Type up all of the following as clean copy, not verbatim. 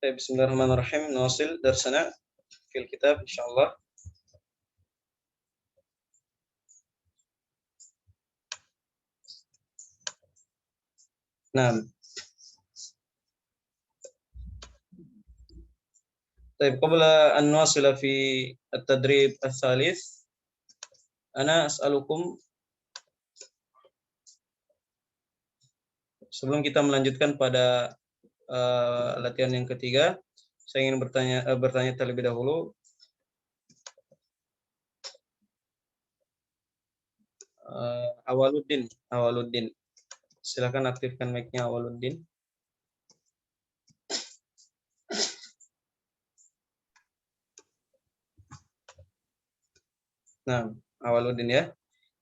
بسم الله الرحمن الرحيم. نواصل درسنا في الكتاب إن شاء الله. نعم. طيب قبل أن نواصل في التدريب الثالث أنا أسألكم, sebelum kita melanjutkan pada latihan yang ketiga, saya ingin bertanya terlebih dahulu. Awaluddin, silakan aktifkan mic-nya Awaluddin. Nah, Awaluddin ya.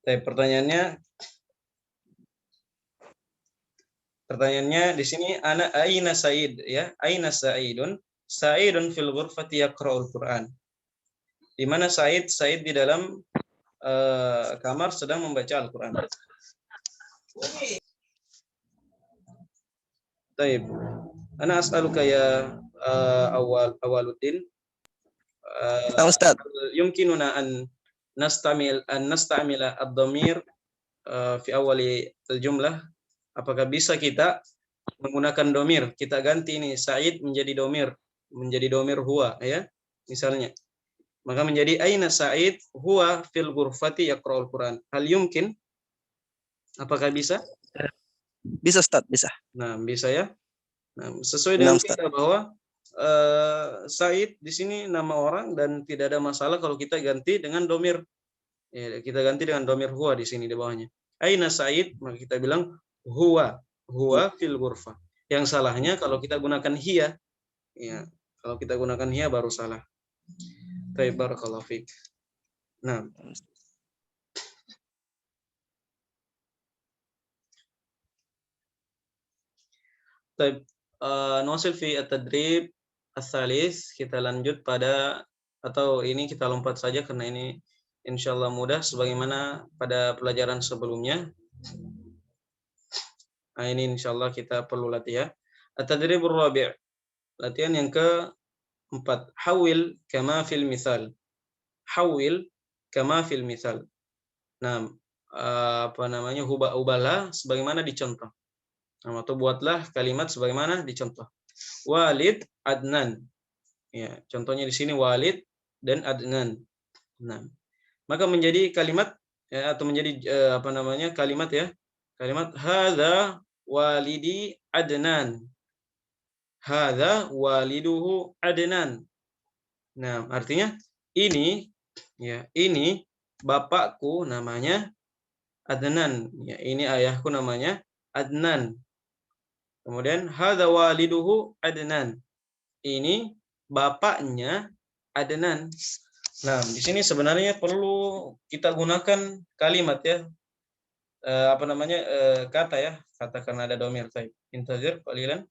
Tapi pertanyaannya di sini aina Said ya. Aina Saidun? Saidun fil ghurfati yaqra'ul Qur'an. Di mana Said? Said di dalam kamar sedang membaca Al-Qur'an. Baik. Ana as'aluka ya Awaluddin. Ustaz. Yumkinuna an nastamila ad-dhamir fi awali al-jumlah. Apakah bisa kita menggunakan domir? Kita ganti ini Said menjadi domir huwa ya. Misalnya. Maka menjadi aina Said huwa fil ghurfati yaqra'ul Qur'an. Hal yumkin? Apakah bisa? Bisa Ustaz, bisa. Nah, bisa ya. Nah, sesuai dengan kita bahwa Said di sini nama orang dan tidak ada masalah kalau kita ganti dengan domir. Ya, kita ganti dengan domir huwa di sini di bawahnya. Aina Said, maka kita bilang huwa fil ghurfah. Yang salahnya kalau kita gunakan hiya. Ya, kalau kita gunakan hiya baru salah. Baik, barakallahu fiik. Nah. Baik, nuwasil fi at-tadrib ats-tsalits. Kita lanjut pada, atau ini kita lompat saja karena ini insyaallah mudah sebagaimana pada pelajaran sebelumnya. Nah, ini insyaallah kita perlu latihan. At-tadribur rabi'. Latihan yang keempat. Hawil kama fil misal. Hawil kama fil misal. Nah, ubahlah sebagaimana dicontoh. Nah, atau buatlah kalimat sebagaimana dicontoh. Walid Adnan. Ya, contohnya di sini Walid dan Adnan. Nah, maka menjadi kalimat ya, atau menjadi kalimat ya. Kalimat hadza walidi Adnan. Hadza waliduhu Adnan. Nah, artinya ini bapakku namanya Adnan. Ya, ini ayahku namanya Adnan. Kemudian hadza waliduhu Adnan. Ini bapaknya Adnan. Nah, di sini sebenarnya perlu kita gunakan kalimat ya. Kata ya, kata karena ada domir. Baik. Intazir qalilan.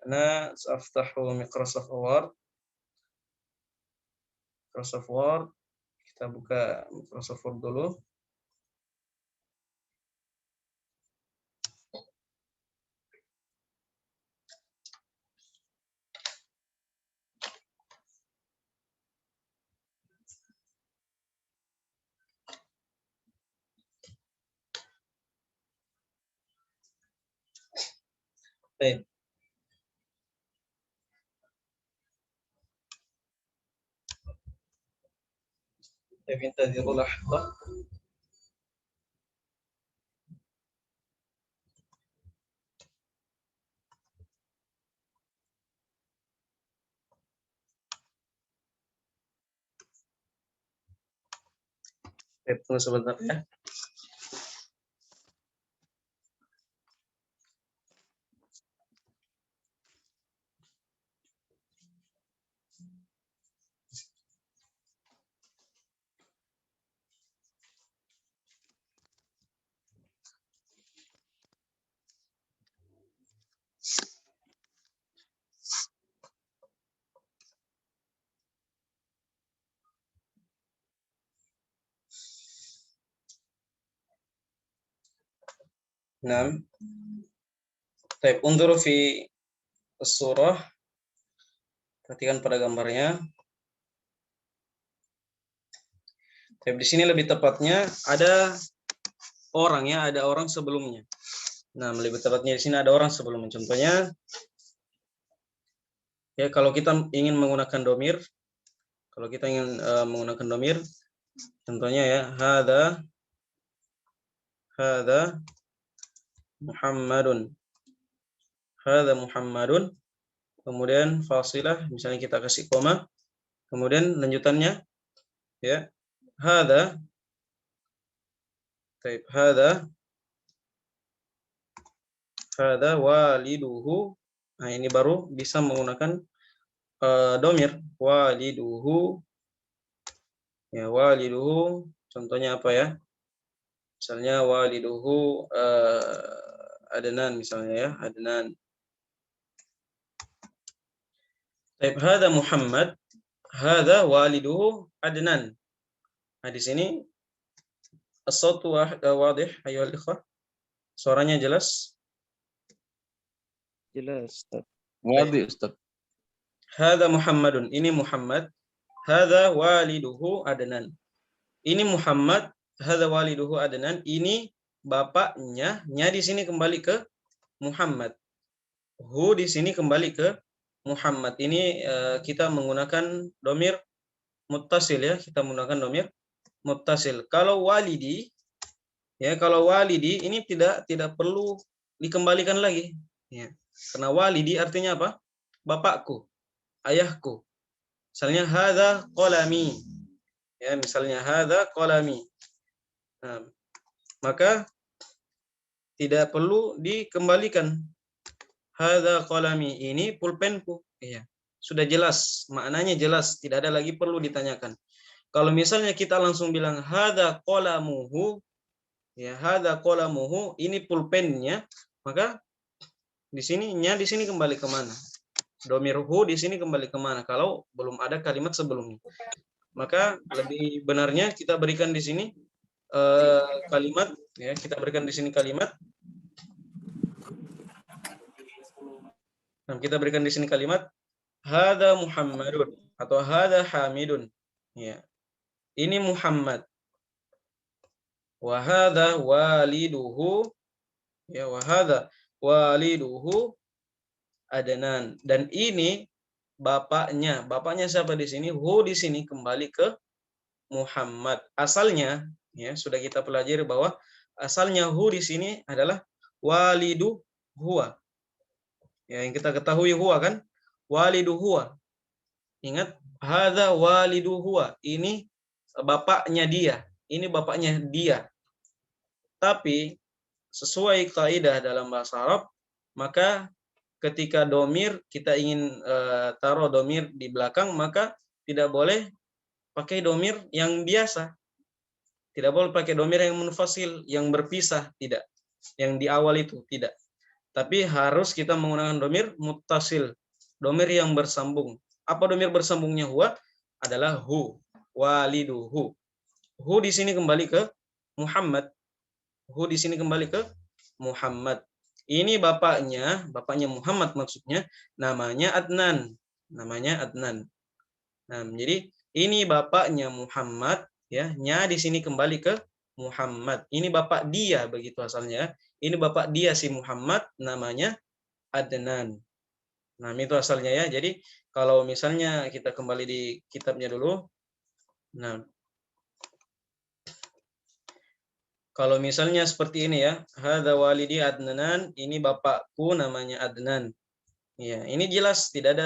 Ana saftahu Microsoft Word. Kita buka Microsoft Word dulu. Baik. Intaziru lahzah. Tunggu sebentar ya. Nah, Taib, unzuru fi surah. Perhatikan pada gambarnya. Taib, di sini lebih tepatnya ada orang ya, ada orang sebelumnya. Nah, lebih tepatnya di sini ada orang sebelumnya. Contohnya ya, kalau kita ingin menggunakan domir, menggunakan domir, contohnya ya, hada Muhammadun, kemudian fasilah, misalnya kita kasih koma, kemudian lanjutannya ya, hada, taib, hada waliduhu. Nah, ini baru bisa menggunakan domir waliduhu. Ya, waliduhu contohnya apa ya? Misalnya waliduhu Adnan misalnya ya, Adnan. Taib, hada Muhammad, hada waliduhu Adnan. Nah, di sini as-sautu wadih ayyuhal ikhwah. Suaranya jelas? Jelas, Ustaz. Wadi, Ustaz. Hada Muhammadun, ini Muhammad. Hada waliduhu Adnan. Ini Muhammad, hada waliduhu Adnan. Ini bapaknya. Nya di sini kembali ke Muhammad. Hu di sini kembali ke Muhammad. Ini kita menggunakan domir muttasil ya. Kita menggunakan domir muttasil. Kalau walidi ya, kalau walidi ini tidak perlu dikembalikan lagi ya. Karena walidi artinya apa? Bapakku, ayahku. Misalnya hadza qalami. Ya, misalnya hadza qalami. Nah, maka tidak perlu dikembalikan. Hadza qalami, ini pulpenku. Ya, sudah jelas, maknanya jelas, tidak ada lagi perlu ditanyakan. Kalau misalnya kita langsung bilang hadza qalamuhu, ya hadza qalamuhu, ini pulpennya, maka di sini kembali kemana? Domir hu di sini kembali kemana? Kalau belum ada kalimat sebelumnya, maka lebih benarnya kita berikan di sini kalimat ya, kita berikan di sini kalimat. Nah, kita berikan di sini kalimat hada Muhammadun atau hada Hamidun. Ya. Ini Muhammad. Wa hada waliduhu, ya, wa hada waliduhu Adnan, dan ini bapaknya. Bapaknya siapa di sini? Hu di sini kembali ke Muhammad. Asalnya ya, sudah kita pelajari bahwa asalnya hu di sini adalah walidu huwa. Ya, yang kita ketahui huwa kan? Walidu huwa. Ingat, hadza walidu huwa. Ini bapaknya dia. Ini bapaknya dia. Tapi sesuai kaidah dalam bahasa Arab, maka ketika domir kita ingin taruh domir di belakang, maka tidak boleh pakai domir yang biasa, tidak boleh pakai domir yang munfasil, yang berpisah, tidak, yang di awal itu tidak, tapi harus kita menggunakan domir muttasil, domir yang bersambung. Apa domir bersambungnya? Huwa adalah hu, waliduhu. Hu di sini kembali ke Muhammad, hu di sini kembali ke Muhammad. Ini bapaknya Muhammad maksudnya, namanya Adnan. Namanya Adnan. Nah, jadi ini bapaknya Muhammad ya, nya di sini kembali ke Muhammad. Ini bapak dia begitu asalnya. Ini bapak dia si Muhammad, namanya Adnan. Nah, itu asalnya ya. Jadi kalau misalnya kita kembali di kitabnya dulu. Nah, kalau misalnya seperti ini ya, hadza walidi Adnan, ini bapakku namanya Adnan. Ya, ini jelas, tidak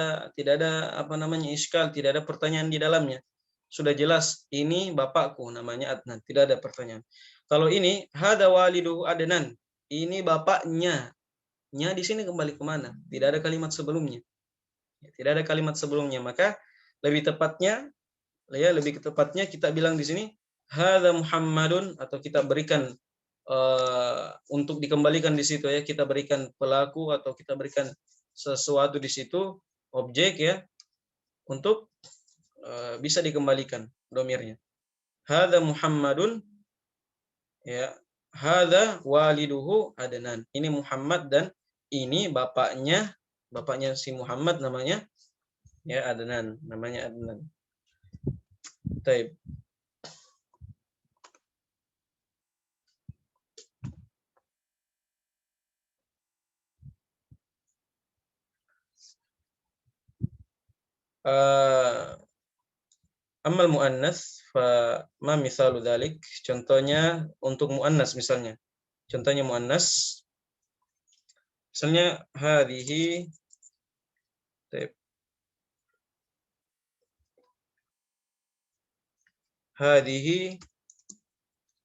ada apa namanya iskal, tidak ada pertanyaan di dalamnya. Sudah jelas, ini bapakku namanya Adnan, tidak ada pertanyaan. Kalau ini hadza walidu Adnan, ini bapaknya. Nya di sini kembali kemana? Tidak ada kalimat sebelumnya. Tidak ada kalimat sebelumnya, maka lebih tepatnya kita bilang di sini hadza Muhammadun, atau kita berikan untuk dikembalikan di situ ya, kita berikan pelaku atau kita berikan sesuatu di situ, objek ya, untuk bisa dikembalikan domirnya. Hadza Muhammadun, ya, hadza waliduhu Adnan. Ini Muhammad dan ini bapaknya si Muhammad namanya ya Adnan, namanya Adnan. Taib. Amal muannas fa ma misalu dzalik, contohnya untuk muannas misalnya. Contohnya muannas misalnya hadhihi taib. Hadhihi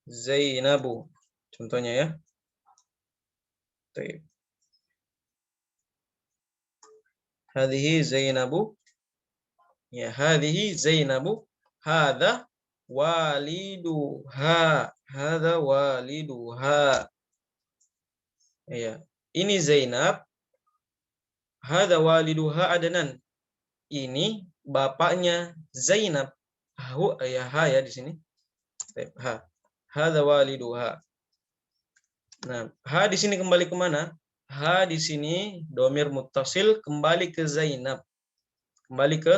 Zainabu. Contohnya ya. Taib. Hadhihi Zainabu. Ya, hadhihi Zainabu. Hadza waliduha. Hadza waliduha. Ya. Ini Zainab. Hadza waliduha Adnan. Ini bapaknya Zainab. Ha ya di sini. Ha. Hadza waliduha. Nah, ha di sini kembali ke mana? Ha di sini domir muttasil kembali ke Zainab. Kembali ke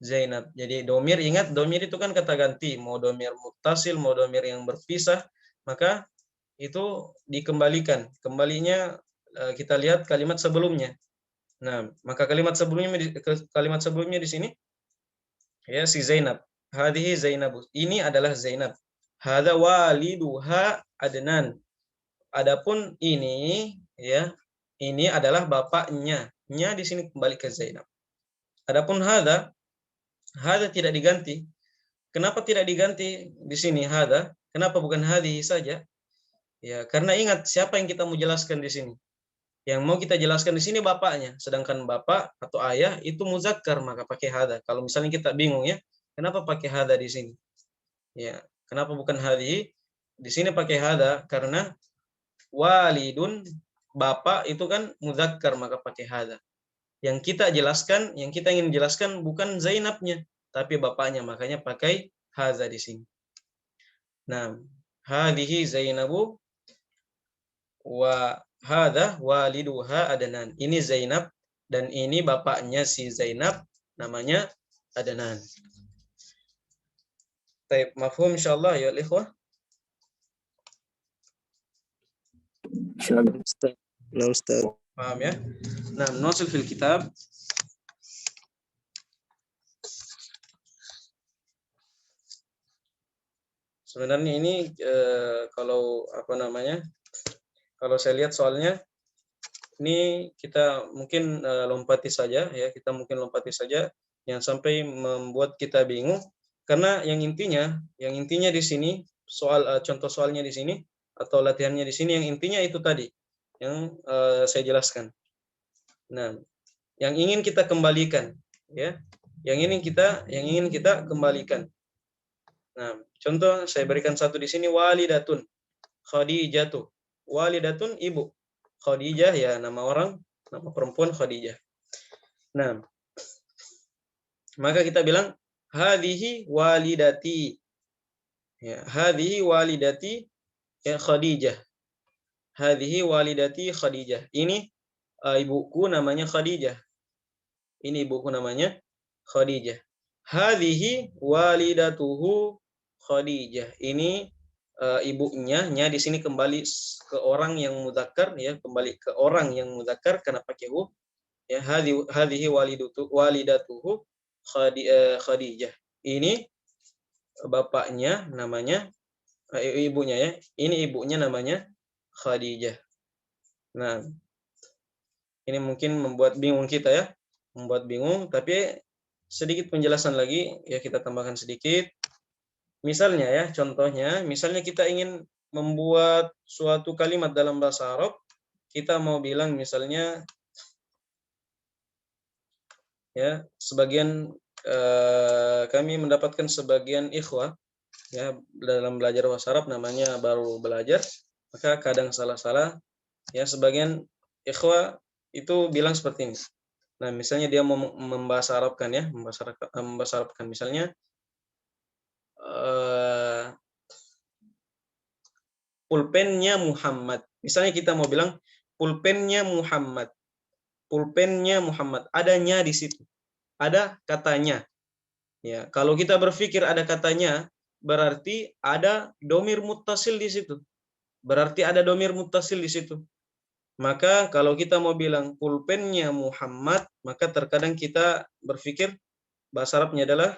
Zainab. Jadi domir, ingat domir itu kan kata ganti. Mau domir muttasil, mau domir yang berpisah, maka itu dikembalikan. Kembalinya kita lihat kalimat sebelumnya. Nah, maka kalimat sebelumnya di sini ya si Zainab. Hadhihi Zainab. Ini adalah Zainab. Hadza waliduha Adnan. Adapun ini ya, ini adalah bapaknya. Nya di sini kembali ke Zainab. Adapun hadza tidak diganti. Kenapa tidak diganti di sini hadza? Kenapa bukan hadhihi saja? Ya, karena ingat siapa yang kita mau jelaskan di sini. Yang mau kita jelaskan di sini bapaknya, sedangkan bapak atau ayah itu muzakkar, maka pakai hadza. Kalau misalnya kita bingung ya, kenapa pakai hadza di sini? Ya, kenapa bukan hadhihi? Di sini pakai hadza karena walidun bapak itu kan muzakkar, maka pakai hadza. Yang kita ingin jelaskan bukan Zainabnya, tapi bapaknya, makanya pakai hadza di sini. Nah, hadhihi Zainabu wa hadza waliduha Adnan. Ini Zainab dan ini bapaknya si Zainab, namanya Adnan. Baik, mafhum insyaallah ya ikhwah. Insyaallah Ustaz. Nah, Ustaz. Paham ya? Nah, nusil fil kitab. Sebenarnya ini kalau apa namanya? Kalau saya lihat soalnya ini kita mungkin lompati saja ya, kita mungkin lompati saja yang sampai membuat kita bingung karena yang intinya di sini soal contoh soalnya di sini atau latihannya di sini yang intinya itu tadi yang saya jelaskan. Nah, yang ingin kita kembalikan ya, yang ingin kita kembalikan. Nah, contoh saya berikan satu di sini walidatun, Khadijatu. Walidatun ibu. Khadijah ya nama orang, nama perempuan Khadijah. Nah, maka kita bilang hadhihi walidati. Ya, hadhihi walidati ya Khadijah. Hadhihi walidati Khadijah. Ini ibuku namanya Khadijah. Ini ibuku namanya Khadijah. Hadhihi walidatuhu Khadijah. Ini ibunya, nya di sini kembali ke orang yang mudzakkar ya, kembali ke orang yang mudzakkar karena pakai hu. Ya, hadhihi walidatuhu Khadijah. Ini bapaknya namanya ibunya ya. Ini ibunya namanya Khadijah. Nah, ini mungkin membuat bingung kita ya. Membuat bingung, tapi sedikit penjelasan lagi ya kita tambahkan sedikit. Misalnya ya, contohnya, misalnya kita ingin membuat suatu kalimat dalam bahasa Arab, kita mau bilang misalnya ya, sebagian kami mendapatkan sebagian ikhwah ya dalam belajar bahasa Arab namanya baru belajar, maka kadang salah-salah ya sebagian ikhwah itu bilang seperti ini. Nah, misalnya dia mau membahasa Arabkan ya, membahasa Arabkan misalnya pulpennya Muhammad. Misalnya kita mau bilang pulpennya Muhammad. Pulpennya Muhammad. Adanya di situ. Ada katanya. Ya, kalau kita berpikir ada katanya, berarti ada domir muttasil di situ. Berarti ada domir muttasil di situ. Maka kalau kita mau bilang pulpennya Muhammad, maka terkadang kita berpikir bahasa Arabnya adalah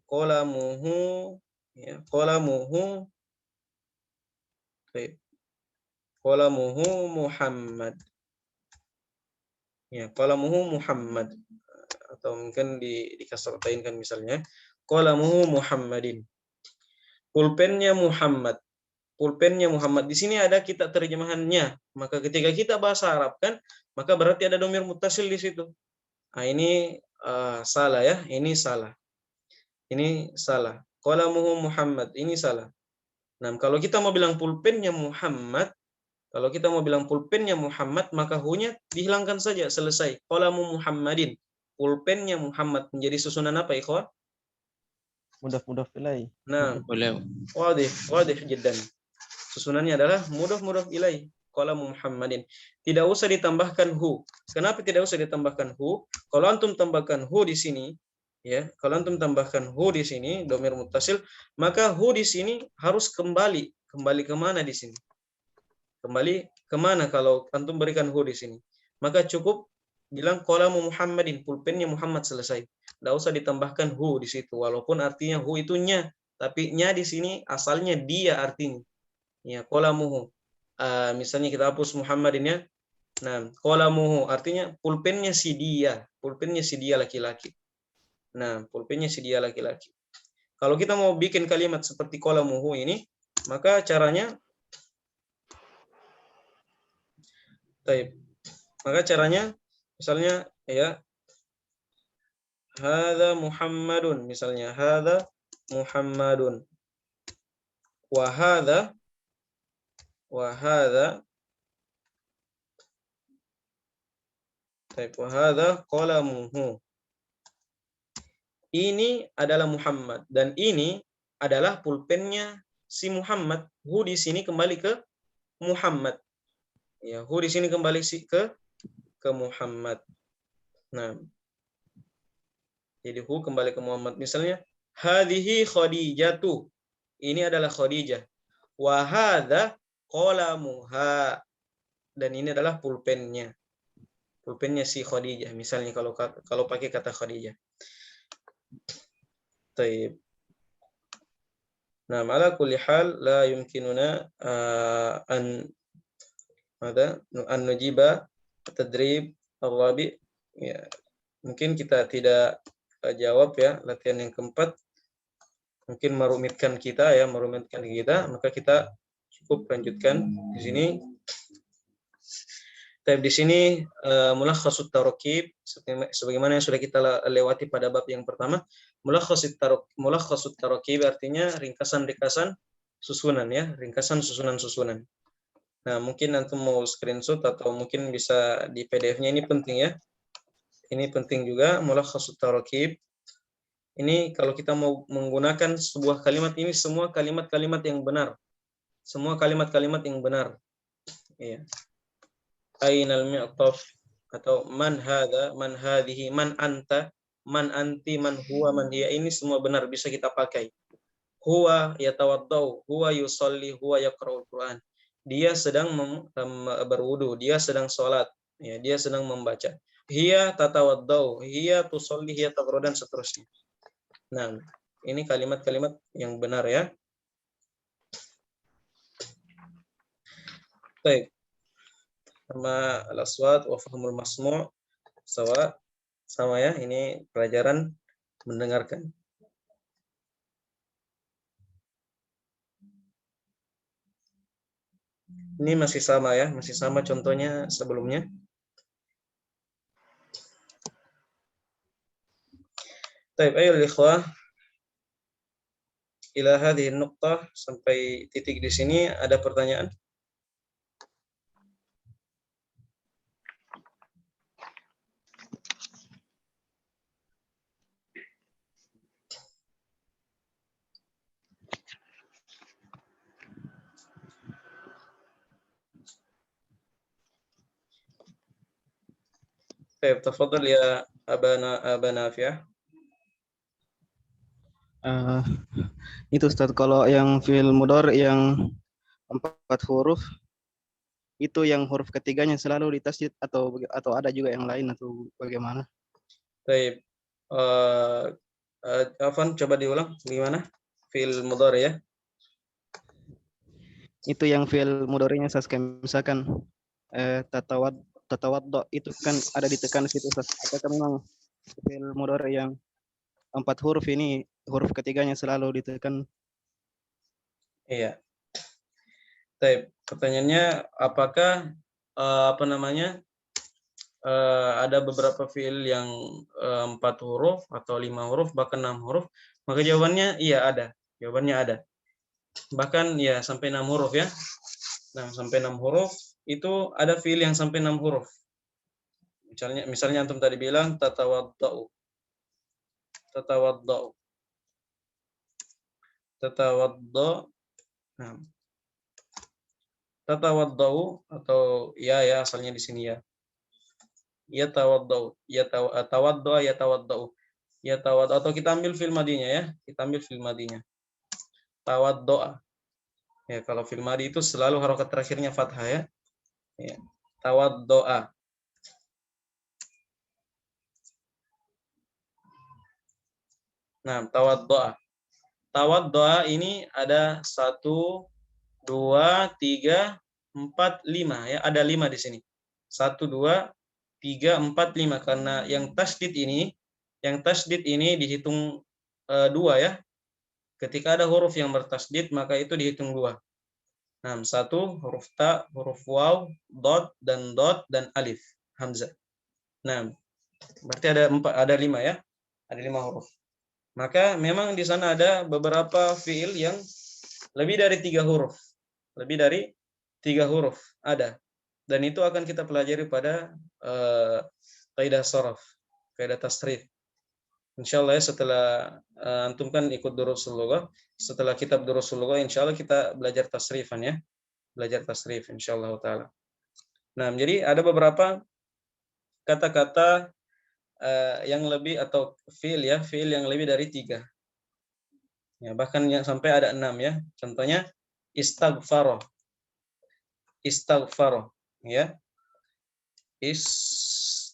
qalamuhu, ya, qalamuhu, qalamuhu Muhammad. Ya, qalamuhu Muhammad, atau mungkin dikasratain kan misalnya qalamuhu Muhammadin. Pulpennya Muhammad. Pulpennya Muhammad. Di sini ada kita terjemahannya. Maka ketika kita bahasa Arab kan, maka berarti ada domir muttasil di situ. Nah, ini salah ya, ini salah. Ini salah. Qalamuhu Muhammad, ini salah. Nah, kalau kita mau bilang pulpennya Muhammad, kalau kita mau bilang pulpennya Muhammad, maka hu-nya dihilangkan saja, selesai. Qalamu Muhammadin. Pulpennya Muhammad menjadi susunan apa, ikhwan? Mudaf ilaih. Nah, wadih jiddan. Susunannya adalah mudaf ilaih. Qalamu Muhammadin. Tidak usah ditambahkan hu. Kenapa tidak usah ditambahkan hu? Kalau antum tambahkan hu di sini, ya, kalau antum tambahkan hu di sini, domir muttasil, maka hu di sini harus kembali kemana di sini? Kembali kemana kalau antum berikan hu di sini? Maka cukup bilang qalamu Muhammadin, pulpennya Muhammad, selesai. Tidak usah ditambahkan hu di situ, walaupun artinya hu itu nya, tapi nya di sini asalnya dia artinya. Ya, qalamuhu. Misalnya kita hapus Muhammadin ya. Nah, qalamuhu artinya pulpennya si dia laki-laki. Nah, pulpennya si dia laki-laki. Kalau kita mau bikin kalimat seperti qalamuhu ini, maka caranya misalnya ya, hadza Muhammadun, misalnya hadza Muhammadun wa hadza qalamuhu. Ini adalah Muhammad dan ini adalah pulpennya si Muhammad. Hu di sini kembali ke Muhammad. Ya, hu di sini kembali ke Muhammad. Nah, jadi hu kembali ke Muhammad. Misalnya hadhihi Khadijatu. Ini adalah Khadijah. Wa hadza qalamuha. Dan ini adalah pulpennya. Pulpennya si Khadijah. Misalnya kalau pakai kata Khadijah. Taib. Nah, ala kulli hal la yumkinuna an nujiba tadrib al-rabi. Ya, mungkin kita tidak jawab ya latihan yang keempat. Mungkin merumitkan kita, maka kita cukup lanjutkan di sini. Tapi di sini mulakhasut tarakib, sebagaimana yang sudah kita lewati pada bab yang pertama. Mulakhasut tarakib artinya ringkasan-ringkasan susunan ya, ringkasan susunan-susunan. Nah, mungkin antum mau screenshot atau mungkin bisa di PDF-nya, ini penting ya. Ini penting juga, mulakhasut tarakib. Ini kalau kita mau menggunakan sebuah kalimat, ini semua kalimat-kalimat yang benar. Semua kalimat-kalimat yang benar. Iya. Ainal mi'taf, atau man hadza, man hadhihi, man anta, man anti, man huwa, man hiya, ini semua benar, bisa kita pakai. Huwa yatawaddau, huwa yusalli, huwa yaqra'ul Qur'an. Dia sedang berwudu, dia sedang sholat, ya, dia sedang membaca. Hiya tatawaddau, hiya tusalli, hiya taqra, dan seterusnya. Nah, ini kalimat-kalimat yang benar ya. Baik. Sama al-aswat wa fahmul masmu' sama ya, ini pelajaran mendengarkan. Ini masih sama ya, masih sama contohnya sebelumnya. Baik, ayo ikhwah, ila hadhihi nuqtah, sampai titik di sini ada pertanyaan? Baik, tafadhal ya Aba Nafi'ah. Eh, itu Ustaz, kalau yang fi'il mudhari yang 4 huruf itu yang huruf ketiganya selalu ditasydid atau ada juga yang lain atau bagaimana? Baik. Afwan, coba diulang gimana? Fi'il mudhari ya. Itu yang fi'il mudhari'nya Ustaz, kayak misalkan tatawaddo itu kan ada ditekan situ Ustaz. Apakah memang fi'il mudhari yang 4 huruf ini huruf ketiganya selalu ditekan? Iya. Baik. Pertanyaannya apakah apa namanya? Ada beberapa fiil yang 4 huruf atau 5 huruf bahkan 6 huruf, maka jawabannya iya ada. Jawabannya ada. Bahkan ya sampai 6 huruf ya. Nah, sampai 6 huruf itu ada fiil yang sampai 6 huruf. Misalnya antum tadi bilang tatawaddau. Tatawaddau. Tatawadda. Nah, tatawaddau atau ya asalnya di sini ya. Yatawaddau, yatawadda, yatawaddau. Yatawaddau atau kita ambil fil madinya ya. Kita ambil fil madinya. Tawaddoa. Ya, kalau fil madi itu selalu harokat terakhirnya fathah ya. Ya. Tawaddoa. Nah, tawaddoa. Tawaddoa ini ada 1, 2, 3, 4, 5 ya. Ada 5 di sini. 1, 2, 3, 4, 5 karena yang tasdid ini dihitung 2 ya. Ketika ada huruf yang bertasdid maka itu dihitung 2. Nah, 1 huruf ta, huruf waw, dot dan alif hamzah. Nah, berarti ada 5 ya. Ada 5 huruf. Maka memang di sana ada beberapa fiil yang lebih dari 3 huruf. Lebih dari 3 huruf ada. Dan itu akan kita pelajari pada kaidah sharaf, kaidah tasrif. Insyaallah ya, setelah antum kan ikut durusul lughah, setelah kitab durusul lughah insyaallah kita belajar tasrifan ya. Belajar tasrif insyaallah taala. Nah, jadi ada beberapa kata-kata yang lebih atau fiil yang lebih dari 3. Ya, bahkan yang sampai ada 6 ya. Contohnya istaghfaro. Istaghfaro ya. Istaghfaro.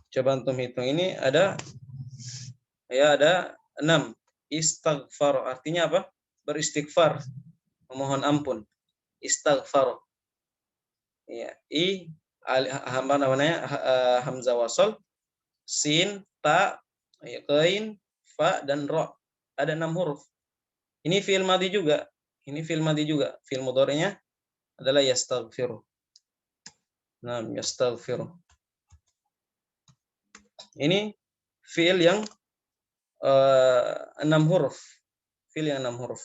Coba antum hitung, ini ada 6. Istaghfaro artinya apa? Beristighfar, memohon ampun. Istaghfaro. Ya, hamzah wasal, sin, ta, qain, fa dan ra. Ada 6 huruf. Ini fi'il madhi juga. Fi'il mudhari'nya adalah yastaghfiru. Nah, yastaghfiru. Ini fi'il yang 6 huruf. Fi'il yang 6 huruf.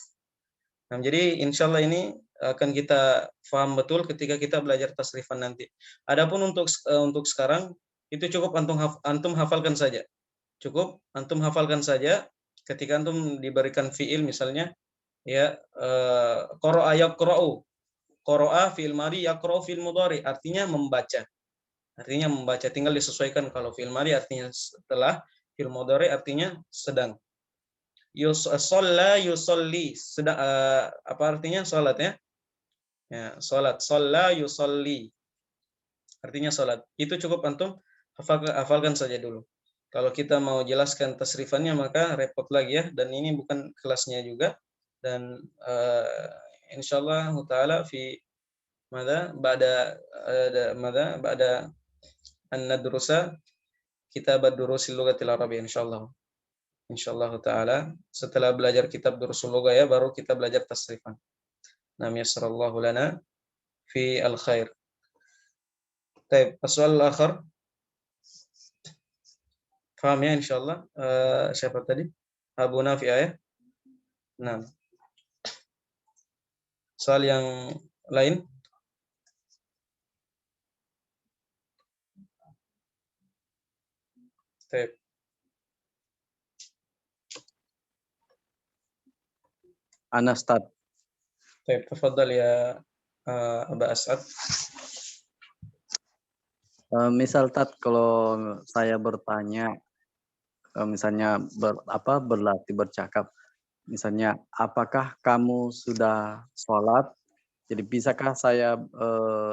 Nah, jadi insyaallah ini akan kita paham betul ketika kita belajar tasrifan nanti. Adapun untuk sekarang itu cukup antum hafalkan saja. Cukup antum hafalkan saja ketika antum diberikan fi'il misalnya ya qara'a yaqra'u. Qara'a fi'il madhi, yaqra'u fi'il mudhari, artinya membaca. Artinya membaca, tinggal disesuaikan. Kalau fi'il madhi artinya setelah, fi'il mudhari artinya sedang. Shalla yusolli, apa artinya salat ya? Ya, salat. Shalla yusolli artinya salat. Itu cukup antum hafalkan saja dulu. Kalau kita mau jelaskan tasrifannya maka repot lagi ya, dan ini bukan kelasnya juga. Dan insyaallah taala fi ba'da an nadrusa kitab ad-durusil lughatil arabiyyah insyaallah. Insyaallah taala setelah belajar kitab durusul lugah ya baru kita belajar tasrifan. Nam yassarallahu lana fi al-khair. Baik, soal akhir. Paham ya insyaallah. Siapa tadi? Abu Nafi'ah ya. Nah, soal yang lain. Baik. Ana Ustaz. Baik, tafadhal ya Aba As'ad. Misal Tat, kalau saya bertanya, misalnya berlatih bercakap, misalnya apakah kamu sudah sholat? Jadi bisakah saya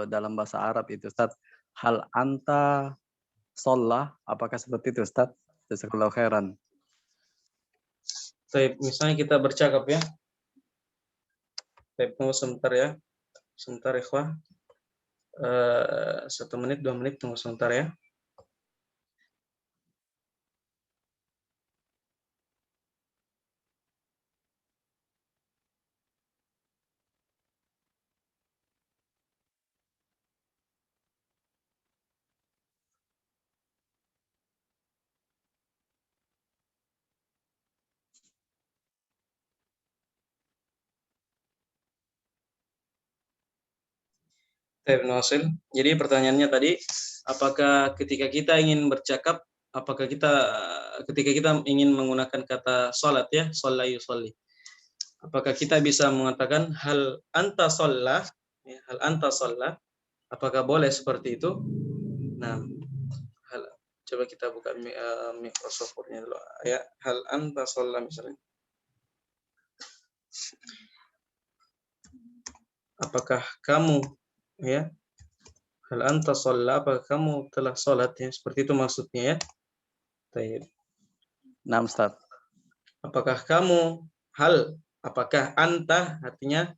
dalam bahasa Arab itu Ustaz, hal anta sholah, apakah seperti itu Ustaz? Jazakallahu khairan. Baik, misalnya kita bercakap ya. Baik, tunggu sebentar ya. Sebentar ikhwah. 1 menit, 2 menit, tunggu sebentar ya. Jadi pertanyaannya tadi, apakah ketika kita ingin bercakap, apakah ketika kita ingin menggunakan kata salat ya, shalla yusalli, apakah kita bisa mengatakan hal anta shalla, ya, hal anta shalla, apakah boleh seperti itu? Nah, coba kita buka Microsoft Word-nya dulu ya, hal anta shalla misalnya. Apakah kamu ya, hal anta shalla, apakah kamu telah salat ya, seperti itu maksudnya ya. Baik. Nah, Ustaz. Apakah anta artinya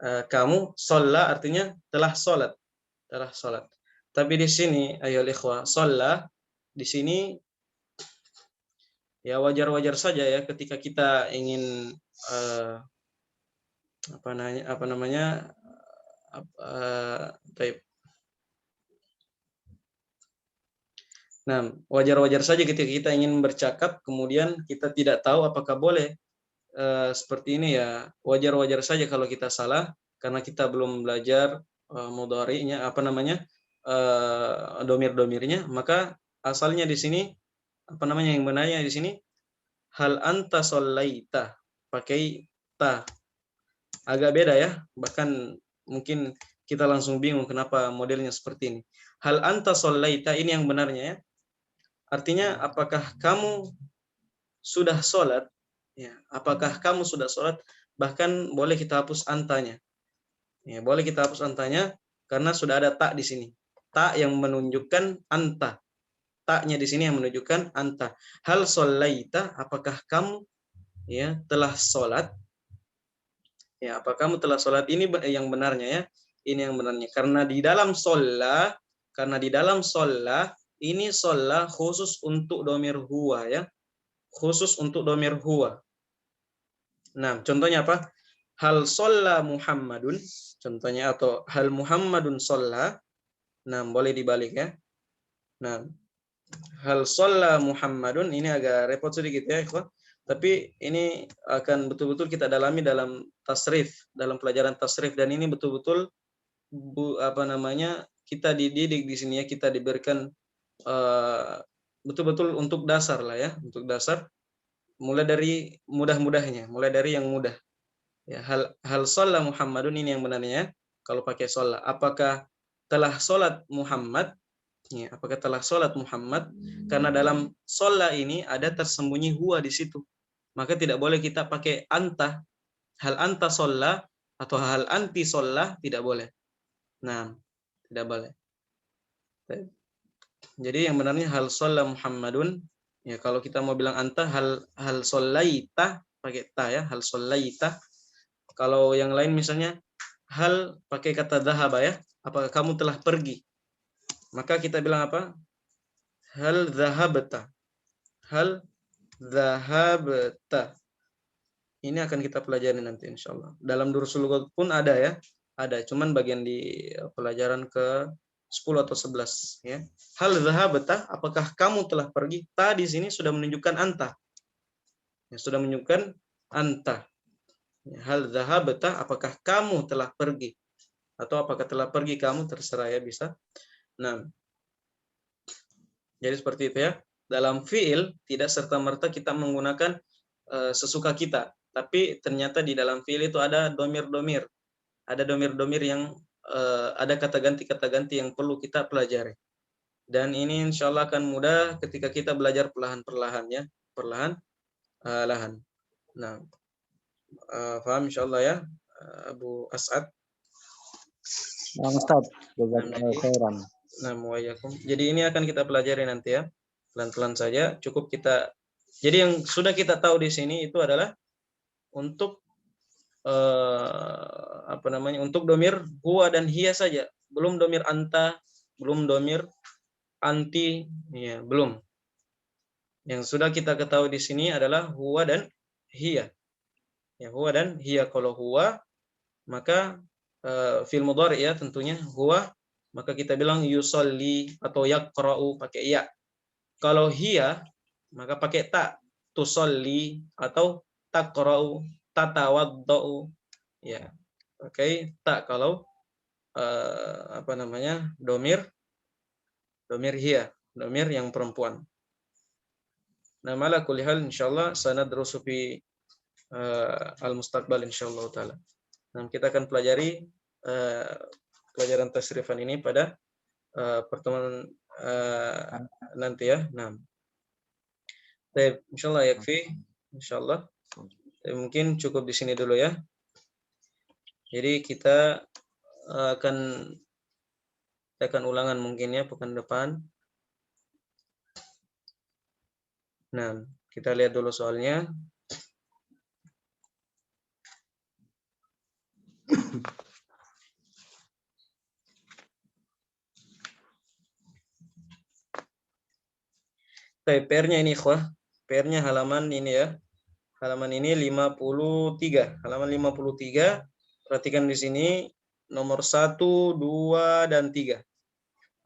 kamu, sholla artinya telah sholat, Tapi di sini ayo ikhwah, sholla di sini ya wajar-wajar saja ya ketika kita ingin Nah, wajar-wajar saja ketika kita ingin bercakap, kemudian kita tidak tahu apakah boleh seperti ini ya. Wajar-wajar saja kalau kita salah, karena kita belum belajar mudhari'nya, domir-domirnya. Maka asalnya di sini, yang benarnya di sini, hal anta shallaita, pakai ta. Agak beda ya, bahkan mungkin kita langsung bingung kenapa modelnya seperti ini. Hal anta shallaita ini yang benarnya ya. Artinya apakah kamu sudah sholat? Ya, apakah kamu sudah sholat? Bahkan boleh kita hapus antanya. Ya, boleh kita hapus antanya karena sudah ada tak di sini. Tak yang menunjukkan anta. Taknya di sini yang menunjukkan anta. Hal sholaita, apakah kamu ya telah sholat? Ya, apa kamu telah sholat? Ini yang benarnya ya. Ini yang benarnya. Karena di dalam sholat ini sholat khusus untuk domir huwa ya. Khusus untuk domir huwa. Nah, contohnya apa? Hal sholla Muhammadun. Contohnya atau hal Muhammadun sholla. Nah, boleh dibalik ya. Nah, hal sholla Muhammadun ini agak repot sedikit ya, ikhwan. Tapi ini akan betul-betul kita dalami dalam tasrif, dalam pelajaran tasrif, dan ini betul-betul kita dididik di sini ya, kita diberikan betul-betul untuk dasar lah ya, untuk dasar, mulai dari mudah-mudahnya, mulai dari yang mudah. Ya, hal sholla Muhammadun ini yang benarnya. Kalau pakai sholla, apakah telah sholat Muhammad? Ya, apakah telah sholat Muhammad? Karena dalam sholla ini ada tersembunyi huwa di situ. Maka tidak boleh kita pakai anta. Hal anta sholla atau hal anti sholla tidak boleh. Nah, tidak boleh. Jadi yang benarnya hal sholla Muhammadun. Ya, kalau kita mau bilang anta, hal shollaita pakai ta ya, hal shollaita. Kalau yang lain misalnya hal pakai kata dhahaba ya, apakah kamu telah pergi? Maka kita bilang apa? Hal dhahabta. Hal dhahabta. Ini akan kita pelajari nanti insyaallah. Dalam Durusul Lughat pun ada ya. Ada, cuman bagian di pelajaran ke 10 atau 11 ya. Hal dhahabta, apakah kamu telah pergi? Ta di sini sudah menunjukkan anta. Ya, sudah menunjukkan anta. Hal dhahabta, apakah kamu telah pergi? Atau apakah telah pergi kamu, terserah ya, bisa. Nah, jadi seperti itu ya. Dalam fiil tidak serta-merta kita menggunakan sesuka kita, tapi ternyata di dalam fiil itu ada domir-domir. Ada domir-domir yang ada kata ganti yang perlu kita pelajari. Dan ini insya Allah akan mudah ketika kita belajar perlahan-perlahan ya, perlahan-lahan. Nah, paham insya Allah ya, Abu As'ad. Nah, Ustaz, Nah, jazakallahu khairan. Jadi ini akan kita pelajari nanti ya, pelan-pelan saja. Cukup kita. Jadi yang sudah kita tahu di sini itu adalah untuk untuk domir huwa dan hiya saja, belum domir anta, belum domir anti, ya belum. Yang sudah kita ketahui di sini adalah huwa dan hiya. Ya, huwa dan hiya. Kalau huwa maka fil mudhari ya tentunya huwa, maka kita bilang yusolli atau yaqra'u pakai ya. Kalau hiya maka pakai ta, tusolli atau taqra'u, tatawaddau. Ya. Oke, tak kalau domir hiya, domir yang perempuan. Nah, ala kulli hal insyaallah sanadrusu fi al-mustaqbal insyaallah taala. Nah, kita akan pelajari pelajaran tasrifan ini pada pertemuan nanti ya. Nah, baik, insyaallah yakfi, insyaallah. Mungkin cukup di sini dulu ya. Jadi kita akan ulangan mungkin ya pekan depan. Nah, kita lihat dulu soalnya. PR-nya ini ikhwah. PR-nya halaman ini ya. Halaman ini 53. Halaman 53. Perhatikan di sini nomor 1, 2 dan 3.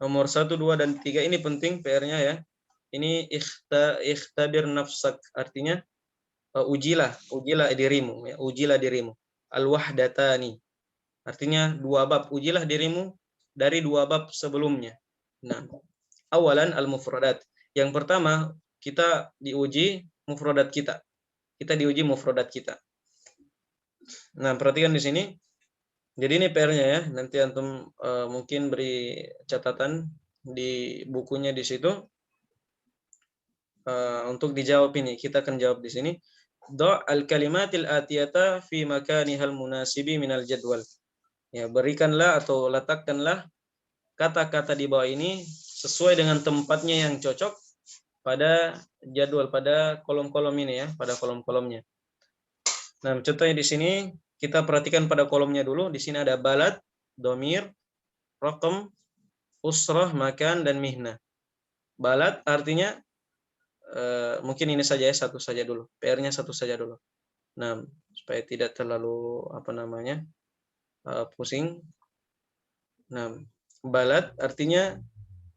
Nomor 1, 2 dan 3 ini penting PR-nya ya. Ini ikhtabir nafsak, artinya ujilah dirimu ya, ujilah dirimu. Al-wahdatani. Artinya dua bab, ujilah dirimu dari dua bab sebelumnya. Nah, awalan al-mufradat. Yang pertama, kita diuji mufradat kita. Kita diuji mufradat kita. Nah, perhatikan di sini. Jadi ini PR-nya ya. Nanti antum mungkin beri catatan di bukunya di situ. Untuk dijawab ini, kita akan jawab di sini. Do' al-kalimatil atiyata fi makanihal munasibi minal jadwal. Ya, berikanlah atau letakkanlah kata-kata di bawah ini sesuai dengan tempatnya yang cocok pada jadwal, pada kolom-kolom ini ya, pada kolom-kolomnya. Nah, contohnya di sini kita perhatikan pada kolomnya dulu. Di sini ada balad, domir, raqam, usrah, makan, dan mihna. Balad artinya mungkin ini saja ya, satu saja dulu. PR-nya satu saja dulu. Nah, supaya tidak terlalu pusing. Nah, balad artinya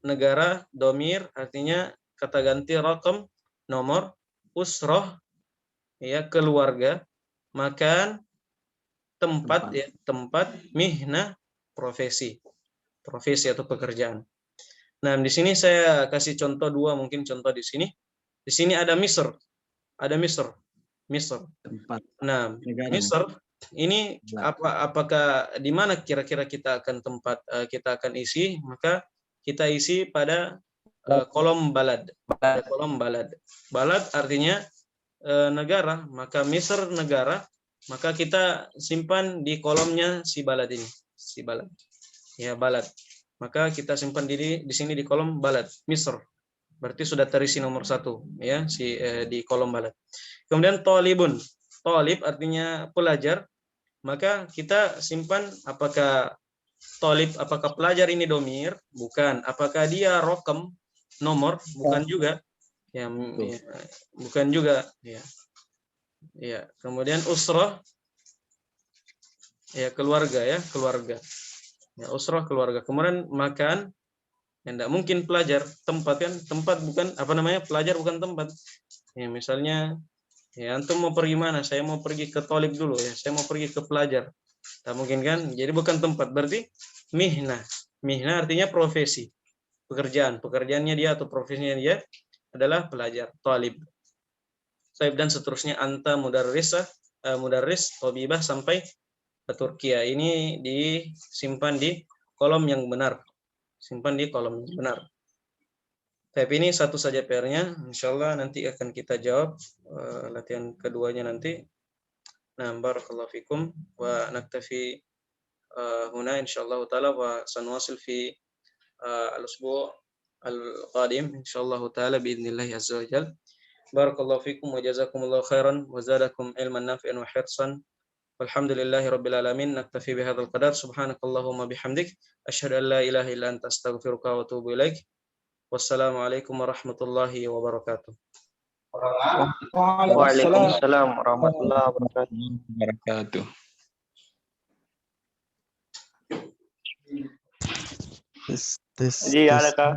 negara, domir artinya kata ganti raqam, nomor, usroh ya keluarga, makan tempat ya, tempat, mihna profesi atau pekerjaan. Nah, di sini saya kasih contoh dua mungkin contoh di sini. Di sini ada Misr. Ada Misr. Tempat. Nah, Negara. Misr ini apakah di mana kira-kira kita akan isi? Maka kita isi pada kolom balad. Kolom balad. Balad artinya negara, maka Misr negara, maka kita simpan di kolomnya si balad ini, si balad. Ya, balad. Maka kita simpan di sini di kolom balad, Misr. Berarti sudah terisi nomor 1 ya di kolom balad. Kemudian talibun. Talib artinya pelajar, maka kita simpan apakah talib, apakah pelajar ini domir? Bukan. Apakah dia rokam, nomor? Bukan juga. Ya, bukan juga. Ya. Ya. Kemudian usrah, ya keluarga ya, keluarga. Ya, usrah keluarga. Kemudian makan, ya, tidak mungkin pelajar, tempat kan, tempat bukan pelajar bukan tempat. Ya, misalnya ya antum mau pergi mana? Saya mau pergi ke talib dulu ya. Saya mau pergi ke pelajar. Tak mungkin kan? Jadi bukan tempat. Berarti mihna. Mihna artinya profesi. Pekerjaannya dia atau profesinya dia adalah pelajar, talib. Dan seterusnya anta mudarris, tabibah sampai ke Turkiya. Ini disimpan di kolom yang benar. Simpan di kolom yang benar. Tapi ini satu saja PR-nya, insyaallah nanti akan kita jawab latihan keduanya nanti. Nah, barakallahu fikum wa naktafi huna insyaallah taala wa sanwasil fi al-usbu' al-qadim insyaallah taala biidznillah azza wa jalla. Barakallahu fikum wa jazakumullahu khairan wa zadakum ilman nafi'an wa hirsan. Walhamdulillahi rabbil alamin. Naktafi bihadzal qadar. Subhanakallahumma bihamdik asyhadu an la ilaha illa anta astaghfiruka wa atubu ilaik. Wassalamualaikum warahmatullahi wabarakatuh. Waalaikumsalam warahmatullahi wabarakatuh. Tes, Jadi adakah